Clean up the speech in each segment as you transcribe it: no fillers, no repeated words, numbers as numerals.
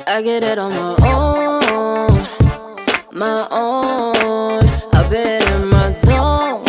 I get it on my own. I've been in my zone.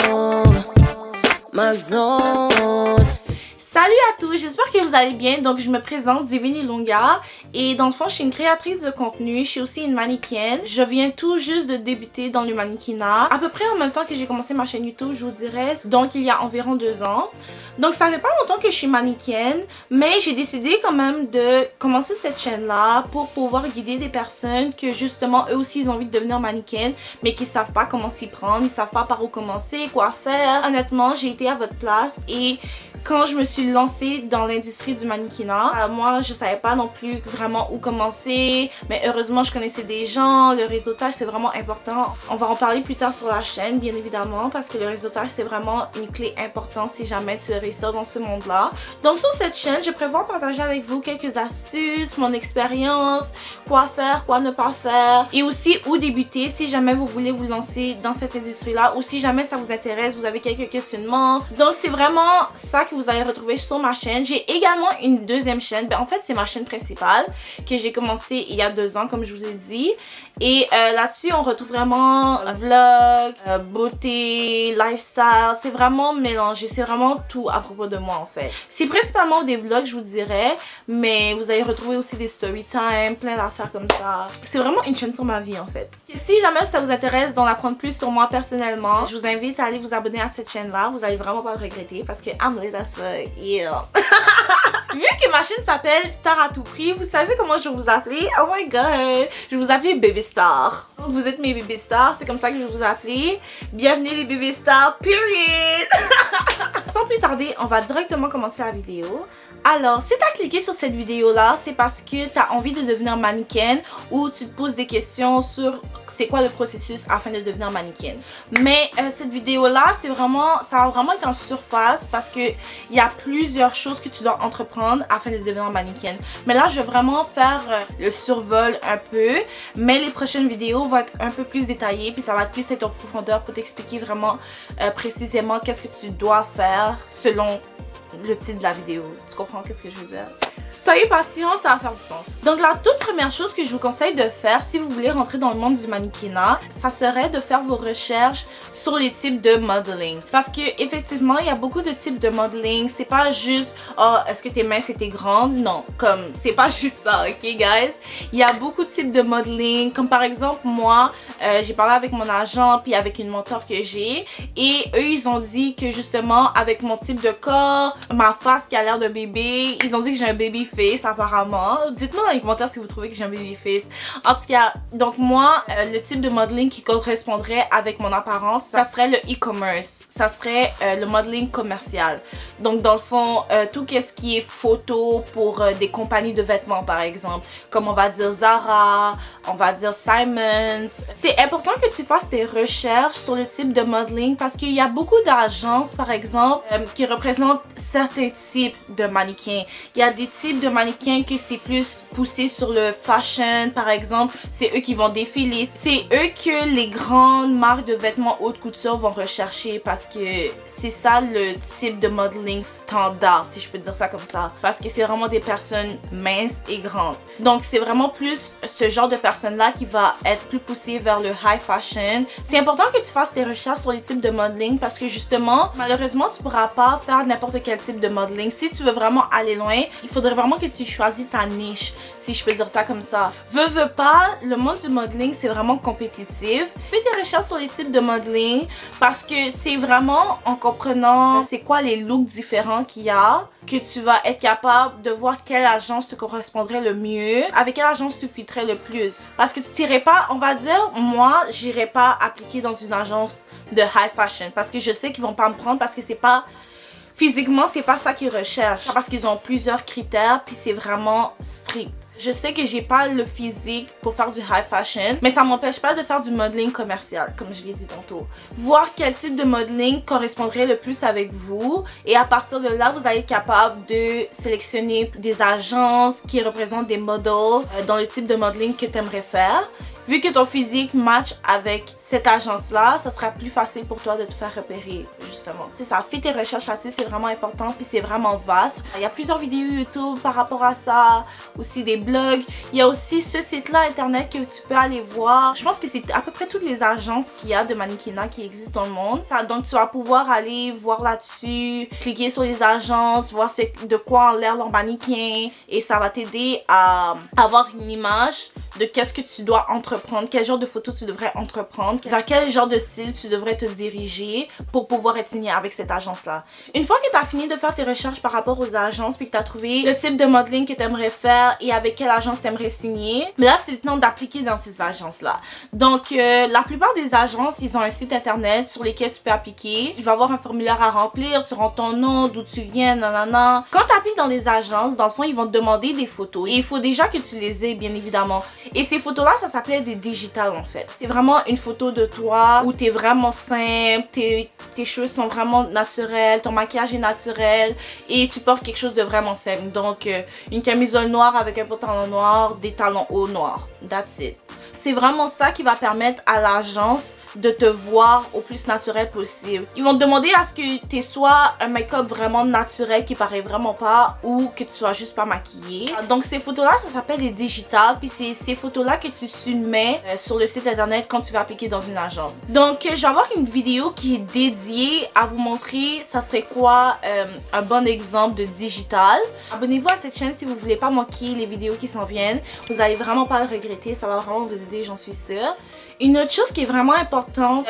Salut à tous, j'espère que vous allez bien. Donc je me présente, Divine Ilunga, et dans le fond je suis une créatrice de contenu, je suis aussi une mannequin. Je viens tout juste de débuter dans le mannequinat, à peu près en même temps que j'ai commencé ma chaîne YouTube, je vous dirais, donc il y a environ 2 ans. Donc ça fait pas longtemps que je suis mannequin, mais j'ai décidé quand même de commencer cette chaîne là pour pouvoir guider des personnes que justement eux aussi ils ont envie de devenir mannequin, mais qui savent pas comment s'y prendre, ils savent pas par où commencer, quoi faire. Honnêtement, j'ai été à votre place et quand je me suis lancée dans l'industrie du mannequinat, moi je savais pas non plus vraiment où commencer, mais heureusement je connaissais des gens. Le réseautage c'est vraiment important. On va en parler plus tard sur la chaîne bien évidemment, parce que le réseautage c'est vraiment une clé importante si jamais tu veux réussir dans ce monde là. Donc sur cette chaîne je prévois partager avec vous quelques astuces, mon expérience, quoi faire, quoi ne pas faire, et aussi où débuter si jamais vous voulez vous lancer dans cette industrie là, ou si jamais ça vous intéresse, vous avez quelques questionnements. Donc c'est vraiment ça que vous allez retrouver sur ma chaîne. J'ai également une deuxième chaîne, en fait c'est ma chaîne principale que j'ai commencé il y a 2 ans comme je vous ai dit, et là-dessus on retrouve vraiment vlog, beauté, lifestyle, c'est vraiment mélangé, c'est vraiment tout à propos de moi en fait. C'est principalement des vlogs je vous dirais, mais vous allez retrouver aussi des story time, plein d'affaires comme ça. C'est vraiment une chaîne sur ma vie en fait. Et si jamais ça vous intéresse d'en apprendre plus sur moi personnellement, je vous invite à aller vous abonner à cette chaîne là, vous allez vraiment pas le regretter parce que I'm lit as fuck, yeah. Vu que ma chaîne s'appelle Star à tout prix, vous savez comment je vais vous appeler? Oh my god! Je vais vous appeler Baby Star. Vous êtes mes baby stars, c'est comme ça que je vais vous appeler. Bienvenue les baby stars, period! Sans plus tarder, on va directement commencer la vidéo. Alors, si tu as cliqué sur cette vidéo-là, c'est parce que tu as envie de devenir mannequin ou tu te poses des questions sur c'est quoi le processus afin de devenir mannequin. Mais cette vidéo-là, ça va vraiment être en surface parce qu'il y a plusieurs choses que tu dois entreprendre afin de devenir mannequin. Mais là, je vais vraiment faire le survol un peu, mais les prochaines vidéos vont être un peu plus détaillées, puis ça va être plus être en profondeur pour t'expliquer vraiment précisément qu'est-ce que tu dois faire selon le titre de la vidéo. Tu comprends qu'est-ce que je veux dire? Soyez patient, ça va faire du sens. Donc la toute première chose que je vous conseille de faire si vous voulez rentrer dans le monde du mannequinat, ça serait de faire vos recherches sur les types de modeling. Parce que effectivement, il y a beaucoup de types de modeling. C'est pas juste oh, est-ce que tes mains c'était grande? Non, comme c'est pas juste ça, ok guys? Il y a beaucoup de types de modeling. Comme par exemple moi, j'ai parlé avec mon agent puis avec une mentor que j'ai, et eux ils ont dit que justement avec mon type de corps, ma face qui a l'air de bébé, ils ont dit que j'ai un baby face apparemment. Dites-moi dans les commentaires si vous trouvez que j'ai un baby face. En tout cas, donc moi, le type de modeling qui correspondrait avec mon apparence, ça serait le e-commerce. Ça serait le modeling commercial. Donc dans le fond, tout ce qui est photo pour des compagnies de vêtements par exemple, comme on va dire Zara, on va dire Simons. C'est important que tu fasses tes recherches sur le type de modeling parce qu'il y a beaucoup d'agences par exemple qui représentent certains types de mannequins. Il y a des types de mannequins que c'est plus poussé sur le fashion par exemple, c'est eux qui vont défiler, c'est eux que les grandes marques de vêtements haute couture vont rechercher parce que c'est ça le type de modeling standard si je peux dire ça comme ça, parce que c'est vraiment des personnes minces et grandes. Donc c'est vraiment plus ce genre de personnes là qui va être plus poussé vers le high fashion. C'est important que tu fasses tes recherches sur les types de modeling parce que justement malheureusement tu pourras pas faire n'importe quel type de modeling. Si tu veux vraiment aller loin, il faudrait vraiment que tu choisis ta niche, si je peux dire ça comme ça. Veux pas, le monde du modeling c'est vraiment compétitif. Fais des recherches sur les types de modeling parce que c'est vraiment en comprenant c'est quoi les looks différents qu'il y a que tu vas être capable de voir quelle agence te correspondrait le mieux, avec quelle agence tu fitterais le plus. Parce que tu t'irais pas, on va dire, moi j'irais pas appliquer dans une agence de high fashion parce que je sais qu'ils vont pas me prendre parce que c'est pas physiquement, c'est pas ça qu'ils recherchent. Parce qu'ils ont plusieurs critères, puis c'est vraiment strict. Je sais que j'ai pas le physique pour faire du high fashion, mais ça m'empêche pas de faire du modeling commercial, comme je l'ai dit tantôt. Voir quel type de modeling correspondrait le plus avec vous, et à partir de là, vous allez être capable de sélectionner des agences qui représentent des modèles dans le type de modeling que tu aimerais faire. vu que ton physique match avec cette agence-là, ça sera plus facile pour toi de te faire repérer, justement. C'est ça, fais tes recherches là-dessus, c'est vraiment important, puis c'est vraiment vaste. Il y a plusieurs vidéos YouTube par rapport à ça, aussi des blogs. Il y a aussi ce site-là internet que tu peux aller voir. Je pense que c'est à peu près toutes les agences qu'il y a de mannequinat qui existent dans le monde. Donc tu vas pouvoir aller voir là-dessus, cliquer sur les agences, voir de quoi ont l'air leurs mannequins, et ça va t'aider à avoir une image de qu'est-ce que tu dois entreprendre, quel genre de photos tu devrais entreprendre, vers quel genre de style tu devrais te diriger pour pouvoir être signé avec cette agence-là. Une fois que tu as fini de faire tes recherches par rapport aux agences, puis que tu as trouvé le type de modeling que tu aimerais faire et avec quelle agence tu aimerais signer, mais là c'est le temps d'appliquer dans ces agences-là. Donc la plupart des agences, ils ont un site internet sur lesquels tu peux appliquer. Il va y avoir un formulaire à remplir, tu rentres ton nom, d'où tu viens, nanana. Quand tu appliques dans les agences, dans le fond, ils vont te demander des photos. Et il faut déjà que tu les aies, bien évidemment. Et ces photos-là, ça s'appelle des digitales en fait. C'est vraiment une photo de toi où t'es vraiment simple, tes cheveux sont vraiment naturels, ton maquillage est naturel et tu portes quelque chose de vraiment simple. Donc, une camisole noire avec un pantalon noir, des talons hauts noirs. That's it. C'est vraiment ça qui va permettre à l'agence de te voir au plus naturel possible. Ils vont te demander à ce que tu aies soit un make-up vraiment naturel qui paraît vraiment pas ou que tu sois juste pas maquillée. Donc ces photos-là, ça s'appelle des digitales. Puis c'est ces photos-là que tu soumets sur le site internet quand tu vas appliquer dans une agence. Donc je vais avoir une vidéo qui est dédiée à vous montrer ça serait quoi un bon exemple de digital. Abonnez-vous à cette chaîne si vous voulez pas manquer les vidéos qui s'en viennent. Vous allez vraiment pas le regretter. Ça va vraiment vous aider, j'en suis sûre. Une autre chose qui est vraiment importante,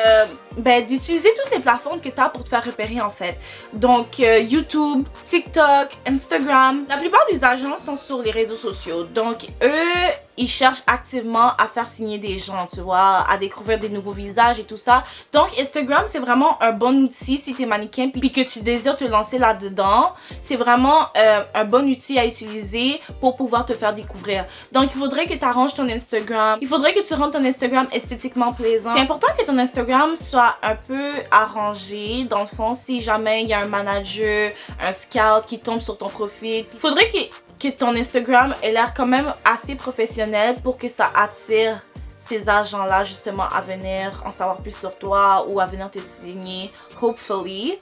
d'utiliser toutes les plateformes que tu as pour te faire repérer en fait. Donc YouTube, TikTok, Instagram. La plupart des agences sont sur les réseaux sociaux. Donc eux, ils cherchent activement à faire signer des gens, tu vois, à découvrir des nouveaux visages et tout ça. Donc Instagram, c'est vraiment un bon outil si tu es mannequin puis que tu désires te lancer là-dedans. C'est vraiment un bon outil à utiliser pour pouvoir te faire découvrir. Donc il faudrait que tu arranges ton Instagram. Il faudrait que tu rendes ton Instagram esthétiquement plaisant. C'est important que ton Instagram soit un peu arrangé. Dans le fond, si jamais il y a un manager, un scout qui tombe sur ton profil, il faudrait que ton Instagram ait l'air quand même assez professionnel pour que ça attire ces agents-là justement à venir en savoir plus sur toi ou à venir te signer, hopefully.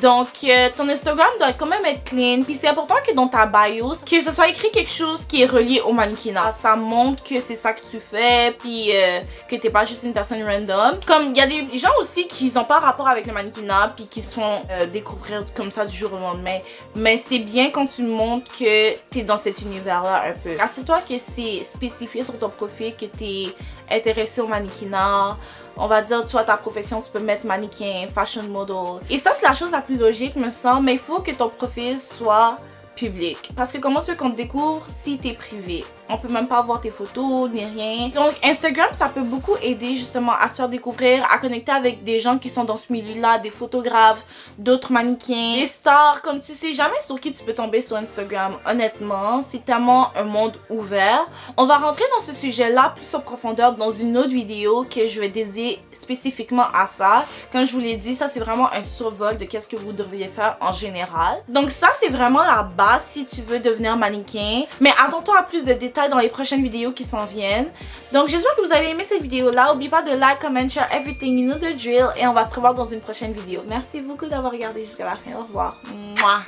Donc, ton Instagram doit quand même être clean. Puis c'est important que dans ta bio, que ce soit écrit quelque chose qui est relié au mannequinat. Ça montre que c'est ça que tu fais, puis que t'es pas juste une personne random. Comme il y a des gens aussi qui n'ont pas rapport avec le mannequinat, puis qui se font découvrir comme ça du jour au lendemain. Mais c'est bien quand tu montres que t'es dans cet univers-là un peu. Assure-toi que c'est spécifié sur ton profil que t'es intéressé au mannequinat. On va dire, soit ta profession, tu peux mettre mannequin, fashion model. Et ça, c'est la chose la plus logique, me semble. Mais il faut que ton profil soit public. Parce que comment tu veux qu'on te découvre si t'es privé? On peut même pas voir tes photos ni rien. Donc Instagram, ça peut beaucoup aider justement à se faire découvrir, à connecter avec des gens qui sont dans ce milieu-là, des photographes, d'autres mannequins, des stars. Comme tu sais jamais sur qui tu peux tomber sur Instagram. Honnêtement, c'est tellement un monde ouvert. On va rentrer dans ce sujet-là plus en profondeur dans une autre vidéo que je vais dédier spécifiquement à ça. Comme je vous l'ai dit, ça c'est vraiment un survol de qu'est-ce que vous devriez faire en général. Donc ça c'est vraiment la base si tu veux devenir mannequin. Mais attends-toi à plus de détails dans les prochaines vidéos qui s'en viennent. Donc j'espère que vous avez aimé cette vidéo-là. N'oubliez pas de like, comment, share, everything, you know the drill. Et on va se revoir dans une prochaine vidéo. Merci beaucoup d'avoir regardé jusqu'à la fin. Au revoir. Mouah.